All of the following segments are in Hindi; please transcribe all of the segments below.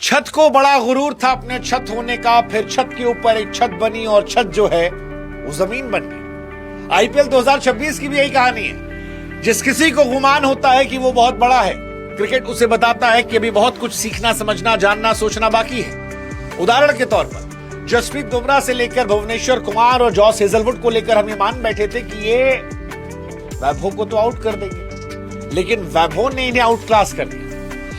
छत को बड़ा गुरूर था अपने छत होने का, फिर छत के ऊपर एक छत बनी और छत जो है वो जमीन बन गई। आईपीएल 2026 की भी यही कहानी है। जिस किसी को गुमान होता है कि वो बहुत बड़ा है, क्रिकेट उसे बताता है कि अभी बहुत कुछ सीखना, समझना, जानना, सोचना बाकी है। उदाहरण के तौर पर जसप्रीत बुमराह से लेकर भुवनेश्वर कुमार और जॉस हेजलवुड को लेकर हम ये मान बैठे थे कि ये वैभव को तो आउट कर देंगे, लेकिन वैभव ने इन्हें आउट क्लास कर दिया।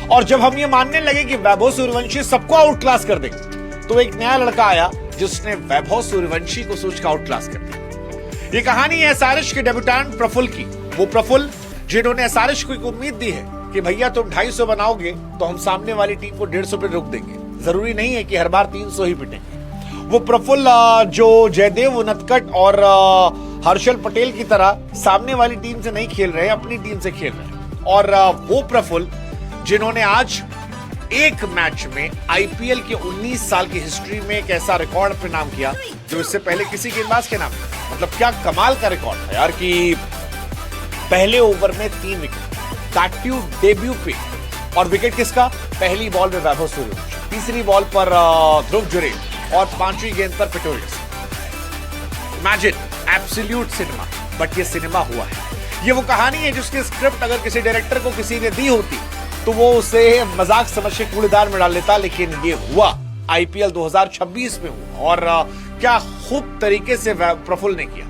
और जब हम ये मानने लगे कि वैभव सूर्यवंशी सबको आउट क्लास कर देंगे, तो एक नया लड़का आया जिसने वैभव सूर्यवंशी को सोच कर आउट क्लास कर दिया। ये कहानी है एसआरएच के डेब्यूटेंट प्रफुल्ल की। वो प्रफुल्ल जिन्होंने एसआरएच को एक उम्मीद दी है कि भैया तुम 250 बनाओगे तो हम सामने वाली टीम को 150 पे रोक देंगे, जरूरी नहीं है कि हर बार 300 ही पिटेंगे। वो प्रफुल्ल जो जयदेव उनतकट और हर्षल पटेल की तरह सामने वाली टीम से नहीं खेल रहे, अपनी टीम से खेल रहे। और वो प्रफुल्ल जिन्होंने आज एक मैच में आईपीएल के 19 साल की हिस्ट्री में एक ऐसा रिकॉर्ड पे नाम किया जो इससे पहले किसी गेंदबाज के नाम नहीं। मतलब क्या कमाल का रिकॉर्ड है यार कि पहले ओवर में 3 विकेट, डेब्यू पे। और विकेट किसका? पहली बॉल में वैभव सूर्यवंशी, तीसरी बॉल पर ध्रुव जुरेल और 5वीं गेंद पर Pretorius. Imagine, absolute cinema. But ये सिनेमा हुआ है। ये वो कहानी है जिसकी स्क्रिप्ट अगर किसी डायरेक्टर को किसी ने दी होती तो वो उसे मजाक समझ के कूड़ेदान में डाल लेता, लेकिन ये हुआ आईपीएल 2026 में हुआ। और क्या खूब तरीके से प्रफुल्ल ने किया।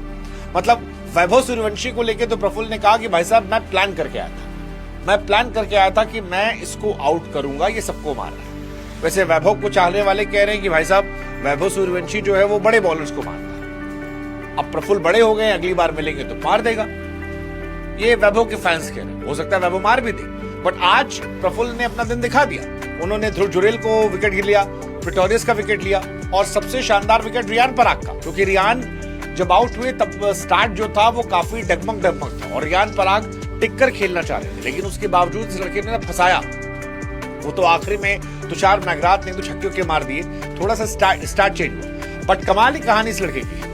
मतलब वैभव सूर्यवंशी को लेके तो प्रफुल्ल ने कहा कि भाई साहब मैं प्लान करके आया था कि मैं इसको आउट करूंगा, ये सबको मार रहा है। वैसे वैभव को चाहने वाले कह रहे हैं कि भाई साहब वैभव सूर्यवंशी जो है वो बड़े बॉलर्स को मारता है। अब प्रफुल्ल बड़े हो गए, अगली बार मिलेंगे तो मार देगा। ये वैभव के फैंस कह रहे हैं। हो सकता है वैभव मार भी दे, बट आज प्रफुल्ल ने अपना दिन दिखा दिया। उन्होंने ध्रुव जुरेल को विकेट गिर लिया, पिटोरियस का विकेट लिया और सबसे शानदार विकेट रियान पराग का, क्योंकि रियान जब आउट हुए तब स्टार्ट जो था वो काफी डगमग था और रियान पराग टिक कर खेलना चाह रहे थे, लेकिन उसके बावजूद इस लड़के ने फंसाया। वो तो आखिरी में तुषार मैगरात ने तो छक्के के मार दिए, थोड़ा सा स्टार्ट चेंज हुआ। बट कमाल की कहानी इस लड़के की।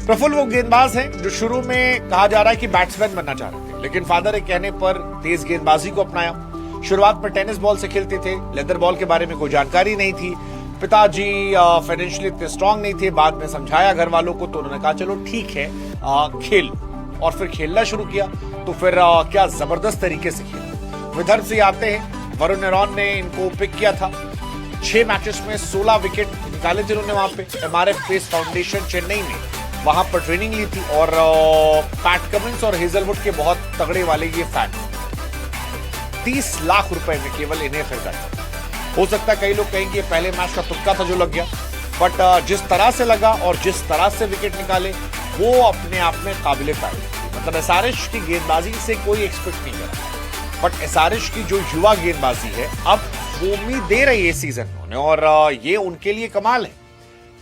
प्रफुल्ल वो गेंदबाज है जो शुरू में कहा जा रहा है कि बैट्समैन बनना चाह रहे थे, लेकिन फादर के कहने पर तेज गेंदबाजी को अपनाया। शुरुआत में टेनिस बॉल से खेलते थे, लेदर बॉल के बारे में कोई जानकारी नहीं थी। पिताजी फाइनेंशियली इतने स्ट्रांग नहीं थे। बाद में समझाया घर वालों को तो उन्होंने कहा चलो ठीक है खेल, और फिर खेलना शुरू किया। तो फिर क्या जबरदस्त तरीके से खेला। विदर्भ से आते हैं, वरुण नेरोन ने इनको पिक किया था। 6 मैचेस में 16 विकेट निकाले थे उन्होंने वहां पे। एमआरएफ पेस फाउंडेशन चेन्नई में वहां पर ट्रेनिंग ली थी। और पैट कमिंस और हेजलवुड के बहुत तगड़े वाले ये फैन 30 लाख रुपए में केवल इन्हें खरीदा। हो सकता है कई लोग कहेंगे पहले मैच का तुक्का था जो लग गया, बट जिस तरह से लगा और जिस तरह से विकेट निकाले वो अपने आप में काबिले तारीफ। मतलब एसआरएच की गेंदबाजी से कोई एक्सपेक्ट नहीं करा, बट एसआरएच की जो युवा गेंदबाजी है अब वो उम्मीद दे रही है सीजन में, और ये उनके लिए कमाल है।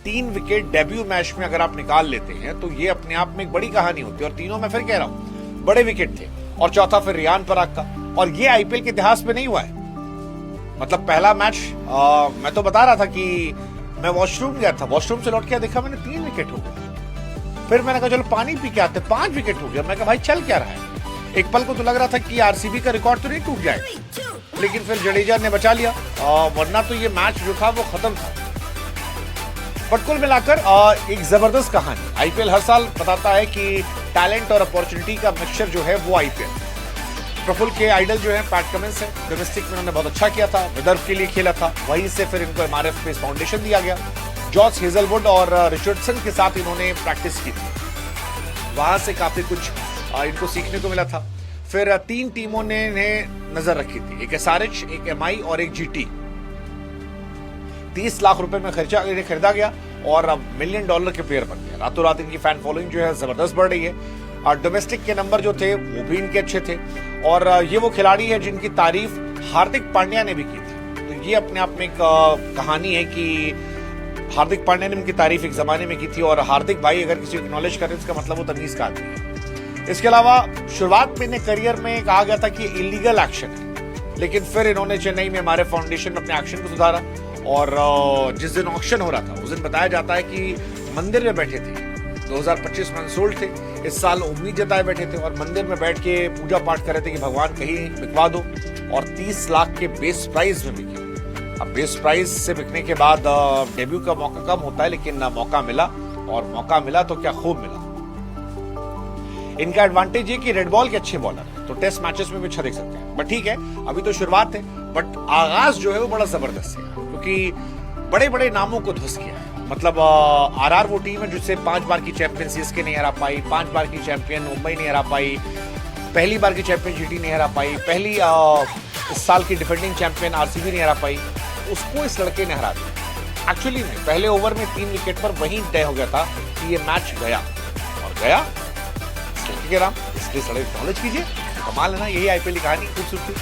3 विकेट डेब्यू मैच में अगर आप निकाल लेते हैं तो ये अपने आप में एक बड़ी कहानी होती है। और तीनों में फिर कह रहा हूं बड़े विकेट थे। और चौथा फिर रियान पराग का, और ये आईपीएल के इतिहास में नहीं हुआ है। मतलब पहला मैच मैं तो बता रहा था कि मैं वॉशरूम गया था, वॉशरूम से लौट के देखा मैंने 3 विकेट हो गए। फिर मैंने कहा चलो पानी पी के आते, 5 विकेट हो गया। मैं कहा भाई चल क्या रहा है। एक पल को तो लग रहा था कि आरसीबी का रिकॉर्ड तो नहीं टूट जाएगा, लेकिन फिर जडेजा ने बचा लिया, वरना तो ये मैच जो था वो खत्म था। बट कुल मिलाकर एक जबरदस्त कहानी। आईपीएल हर साल बताता है कि टैलेंट और अपॉर्चुनिटी का मिक्सचर जो है वो आईपीएल। प्रफुल्ल के आइडल जो है पैट कमिंस है। डोमेस्टिक में उन्होंने बहुत अच्छा किया था, विदर्भ के लिए खेला था। वहीं से फिर इनको एमआरएफ पेस फाउंडेशन दिया गया। जॉस हेजलवुड और रिचर्डसन के साथ इन्होंने प्रैक्टिस की थी, वहां से काफी कुछ इनको सीखने को मिला था। फिर 3 टीमों ने इन्हें नजर रखी थी, एक एसआरएच, एक एमआई और एक जीटी। 30 लाख रुपए में इन्हें खरीदा गया और अब $1 मिलियन के प्लेयर बन गए। रातों रात इनकी फैन फॉलोइंग जो है जबरदस्त बढ़ रही है। और डोमेस्टिक के नंबर जो थे वो भी इनके अच्छे थे। और ये वो खिलाड़ी है जिनकी तारीफ हार्दिक पांड्या ने भी की थी। तो ये अपने आप में एक कहानी है कि हार्दिक पांड्या ने इनकी तारीफ एक जमाने में की थी। और हार्दिक भाई अगर किसी को एक्नॉलेज करें इसका मतलब वो तमीज का आदमी है। इसके अलावा शुरुआत में इन्हें करियर में कहा गया था कि इलीगल एक्शन है, लेकिन फिर इन्होंने चेन्नई में हमारे फाउंडेशन में अपने एक्शन को सुधारा। और जिस दिन ऑक्शन हो रहा था उस दिन बताया जाता है कि मंदिर में बैठे थे। 2025 में अनसोल्ड थे, इस साल उम्मीद जताए बैठे थे और मंदिर में बैठ के पूजा पाठ कर रहे थे कि भगवान कहीं बिकवा दो, और 30 लाख के बेस प्राइस में बिके। अब बेस प्राइस से बिकने के बाद डेब्यू का मौका कम होता है, लेकिन मौका मिला, और मौका मिला तो क्या खूब मिला। इनका एडवांटेज ये कि रेड बॉल के अच्छे बॉलर है, तो टेस्ट मैचेस में भी अच्छा देख सकते हैं। बट ठीक है, अभी तो शुरुआत है, बट आगाज जो है वो बड़ा जबरदस्त है, क्योंकि बड़े बड़े नामों को धुस किया है। मतलब आरआर वो टीम है जिससे 5 बार की चैंपियन सीएसके नहीं हरा पाई, 5 बार की चैंपियन मुंबई नहीं हरा पाई, पहली बार की चैंपियन जीटी नहीं हरा पाई, पहली इस साल की डिफेंडिंग चैंपियन आरसीबी नहीं हरा पाई, उसको इस लड़के ने हरा दिया। एक्चुअली में पहले ओवर में 3 विकेट पर वहीं तय हो गया था कि ये मैच गया, और गया इस लड़के के नाम। इसलिए सड़क नॉलेज कीजिए, कमाल है ना, यही आईपीएल की कहानी, खूबसूरती।